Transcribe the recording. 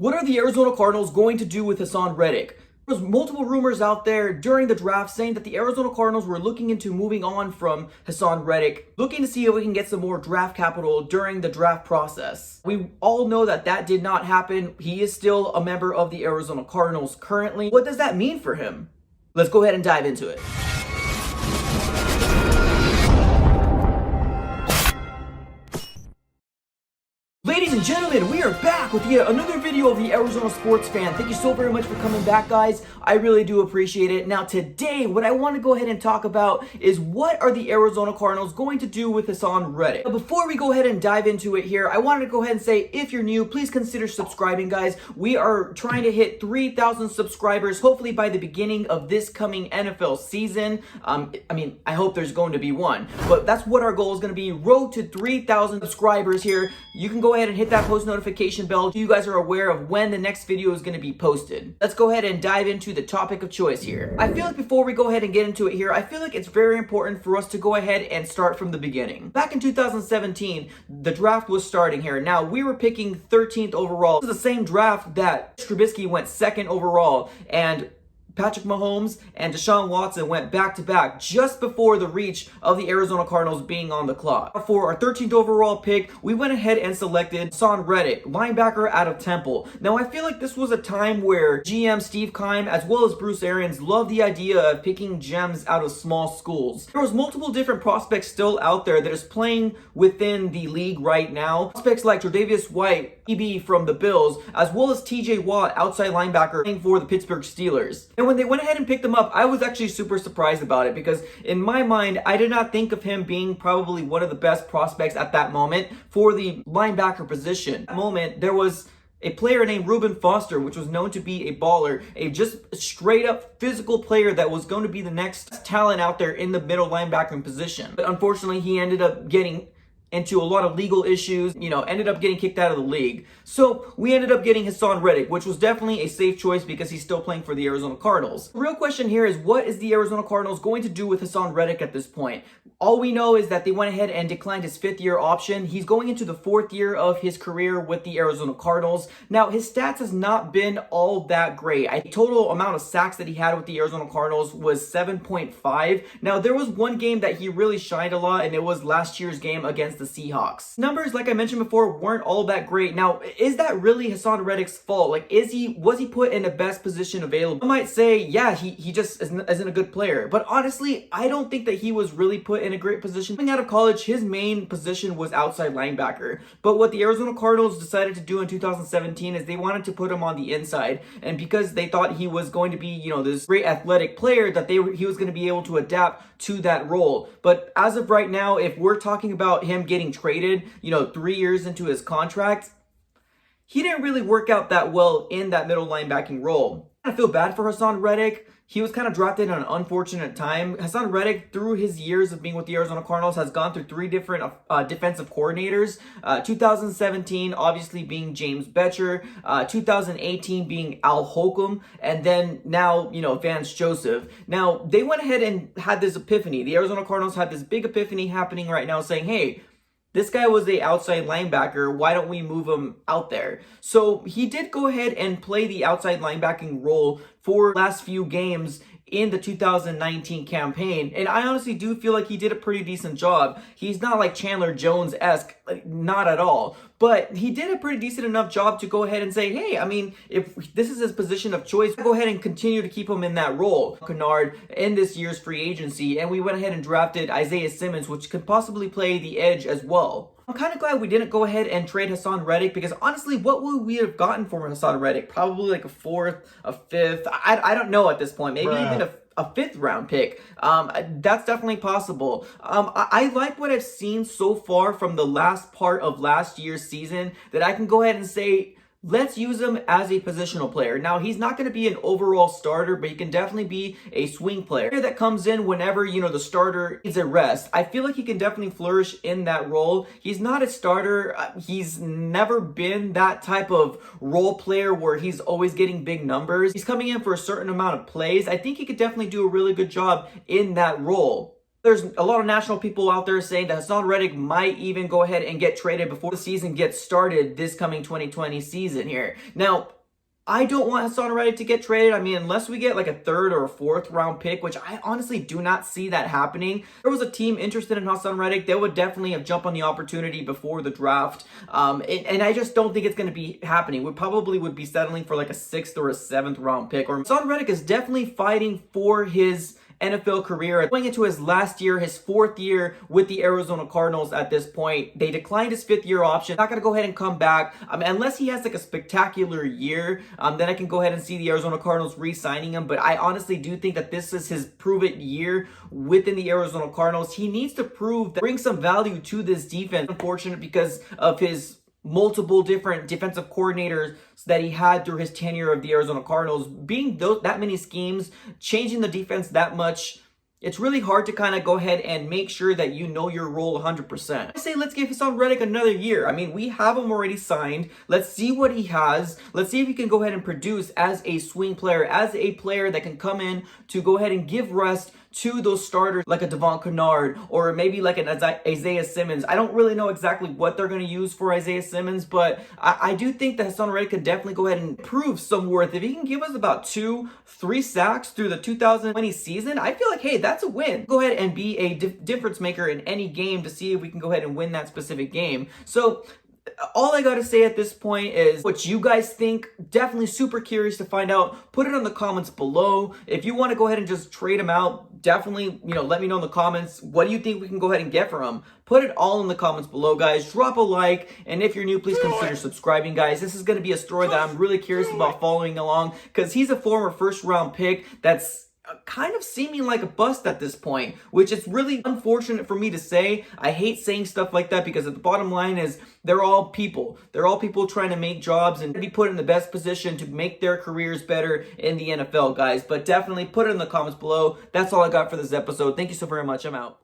What are the Arizona Cardinals going to do with Haason Reddick? There was multiple rumors out there during the draft saying that the Arizona Cardinals were looking into moving on from Haason Reddick, looking to see if we can get some more draft capital during the draft process. We all know that that did not happen. He is still a member of the Arizona Cardinals currently. What does that mean for him? Let's go ahead and dive into it. Ladies and gentlemen, we are back with yet another video of the Arizona Sports Fan. Thank you so very much for coming back, guys. I really do appreciate it. Now, today, what I want to go ahead and talk about is what are the Arizona Cardinals going to do with Haason Reddick? But before we go ahead and dive into it here, I wanted to go ahead and say, if you're new, please consider subscribing, guys. We are trying to hit 3,000 subscribers, hopefully by the beginning of this coming NFL season. I hope there's going to be one, but that's what our goal is going to be. Road to 3,000 subscribers here. You can go ahead and hit that post notification bell so you guys are aware of when the next video is going to be posted. Let's go ahead and dive into the topic of choice here. I feel like before we go ahead and get into it here, I feel like it's very important for us to go ahead and start from the beginning. Back in 2017, the draft was starting here. Now, we were picking 13th overall. This is the same draft that Trubisky went 2nd overall, and Patrick Mahomes and Deshaun Watson went back-to-back just before the reach of the Arizona Cardinals being on the clock. For our 13th overall pick, we went ahead and selected Haason Reddick, linebacker out of Temple. Now, I feel like this was a time where GM Steve Keim as well as Bruce Arians loved the idea of picking gems out of small schools. There was multiple different prospects still out there that is playing within the league right now. Prospects like Tre'Davious White, EB from the Bills, as well as TJ Watt, outside linebacker, playing for the Pittsburgh Steelers. And when they went ahead and picked him up, I was actually super surprised about it because in my mind, I did not think of him being probably one of the best prospects at that moment for the linebacker position. At that moment, there was a player named Reuben Foster, which was known to be a baller, a just straight up physical player that was going to be the next talent out there in the middle linebacking position. But unfortunately, he ended up getting into a lot of legal issues, ended up getting kicked out of the league. So we ended up getting Haason Reddick, which was definitely a safe choice because he's still playing for the Arizona Cardinals. The real question here is, what is the Arizona Cardinals going to do with Haason Reddick at this point? All we know is that they went ahead and declined his 5th-year option. He's going into the 4th year of his career with the Arizona Cardinals. Now, his stats has not been all that great. A total amount of sacks that he had with the Arizona Cardinals was 7.5. Now, there was one game that he really shined a lot, and it was last year's game against the Seahawks. Numbers, like I mentioned before, weren't all that great. Now, is that really Haason Reddick's fault? Was he put in the best position available? I might say, yeah, he just isn't a good player. But honestly, I don't think that he was really put in a great position. Coming out of college, his main position was outside linebacker. But what the Arizona Cardinals decided to do in 2017 is they wanted to put him on the inside. And because they thought he was going to be, this great athletic player, that he was going to be able to adapt to that role. But as of right now, if we're talking about him getting traded, 3 years into his contract, he didn't really work out that well in that middle linebacking role. I feel bad for Haason Reddick. He was kind of drafted at an unfortunate time. Haason Reddick, through his years of being with the Arizona Cardinals, has gone through 3 different defensive coordinators. 2017, obviously, being James Bettcher. 2018 being Al Holcomb. And then now, Vance Joseph. Now, they went ahead and had this epiphany. The Arizona Cardinals had this big epiphany happening right now saying, hey, this guy was a outside linebacker. Why don't we move him out there? So he did go ahead and play the outside linebacking role for the last few games in the 2019 campaign. And I honestly do feel like he did a pretty decent job. He's not like Chandler Jones-esque, not at all. But he did a pretty decent enough job to go ahead and say, hey, if this is his position of choice, go ahead and continue to keep him in that role. Kennard in this year's free agency, and we went ahead and drafted Isaiah Simmons, which could possibly play the edge as well. I'm kind of glad we didn't go ahead and trade Haason Reddick because honestly, what would we have gotten for Haason Reddick? Probably like a 4th, a 5th. I don't know at this point. Maybe even a 5th round pick. That's definitely possible. I like what I've seen so far from the last part of last year's season that I can go ahead and say, let's use him as a positional player. Now, he's not going to be an overall starter, but he can definitely be a swing player that comes in whenever, the starter needs a rest. I feel like he can definitely flourish in that role. He's not a starter. He's never been that type of role player where he's always getting big numbers. He's coming in for a certain amount of plays. I think he could definitely do a really good job in that role. There's a lot of national people out there saying that Haason Reddick might even go ahead and get traded before the season gets started this coming 2020 season here. Now, I don't want Haason Reddick to get traded. I mean, unless we get like a third or a fourth round pick, which I honestly do not see that happening. If there was a team interested in Haason Reddick, they would definitely have jumped on the opportunity before the draft. And I just don't think it's going to be happening. We probably would be settling for like a 6th or a 7th round pick. Or Haason Reddick is definitely fighting for his NFL career, going into his last year, his 4th year with the Arizona Cardinals at this point. They declined his 5th year option. Not going to go ahead and come back. Unless he has like a spectacular year, then I can go ahead and see the Arizona Cardinals re-signing him. But I honestly do think that this is his prove-it year within the Arizona Cardinals. He needs to prove that, bring some value to this defense. Unfortunate because of his multiple different defensive coordinators that he had through his tenure of the Arizona Cardinals, being that many schemes, changing the defense that much. It's really hard to kind of go ahead and make sure that you know your role 100%. I say let's give Haason Reddick another year. I mean, we have him already signed. Let's see what he has. Let's see if he can go ahead and produce as a swing player, as a player that can come in to go ahead and give rest to those starters like a Devon Kennard or maybe like an Isaiah Simmons. I don't really know exactly what they're going to use for Isaiah Simmons, but I do think that Haason Reddick could definitely go ahead and prove some worth. If he can give us about 2-3 sacks through the 2020 season, I feel like, hey, that's a win. Go ahead and be a difference maker in any game to see if we can go ahead and win that specific game. So all I gotta say at this point is what you guys think. Definitely super curious to find out. Put it in the comments below. If you want to go ahead and just trade him out, definitely, let me know in the comments. What do you think we can go ahead and get for him? Put it all in the comments below, guys. Drop a like, and if you're new, please consider subscribing, guys. This is going to be a story that I'm really curious about following along, because he's a former first-round pick that's kind of seeming like a bust at this point, which is really unfortunate for me to say. I hate saying stuff like that because the bottom line is they're all people. They're all people trying to make jobs and be put in the best position to make their careers better in the NFL, guys. But definitely put it in the comments below. That's all I got for this episode. Thank you so very much. I'm out.